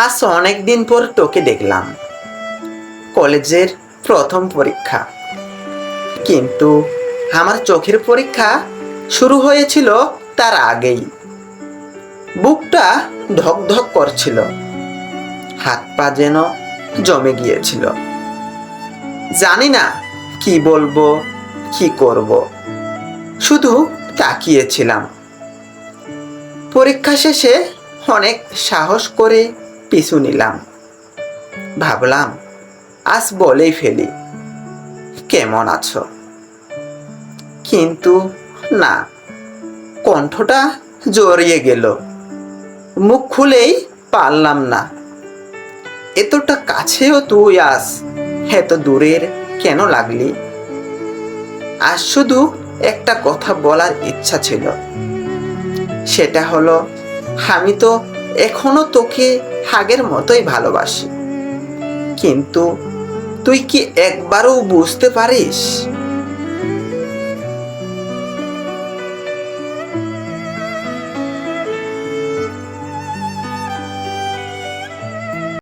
আজ অনেক দিন পর তোকে দেখলাম। কলেজের প্রথম পরীক্ষা, কিন্তু আমার চোখের পরীক্ষা শুরু হয়েছিল তার আগেই। বুকটা ধক ধক করছিল, হাত পা যেন জমে গিয়েছিল। জানি না কি বলবো, কি করব, শুধু তাকিয়েছিলাম। পরীক্ষা শেষে অনেক সাহস করে পিছু নিলাম। ভাবলাম আজ বলেই ফেলি, কেমন আছো? কিন্তু না, কণ্ঠটা জড়িয়ে গেল। মুখ খুলেই পারলাম না। এতটা কাছেও তুই আজ এত দূরের কেন লাগলি? আজ শুধু একটা কথা বলার ইচ্ছা ছিল। সেটা হলো, আমি তো এখনো তোকে আগের মতোই ভালোবাসি। কিন্তু তুই কি একবারও বুঝতে পারিস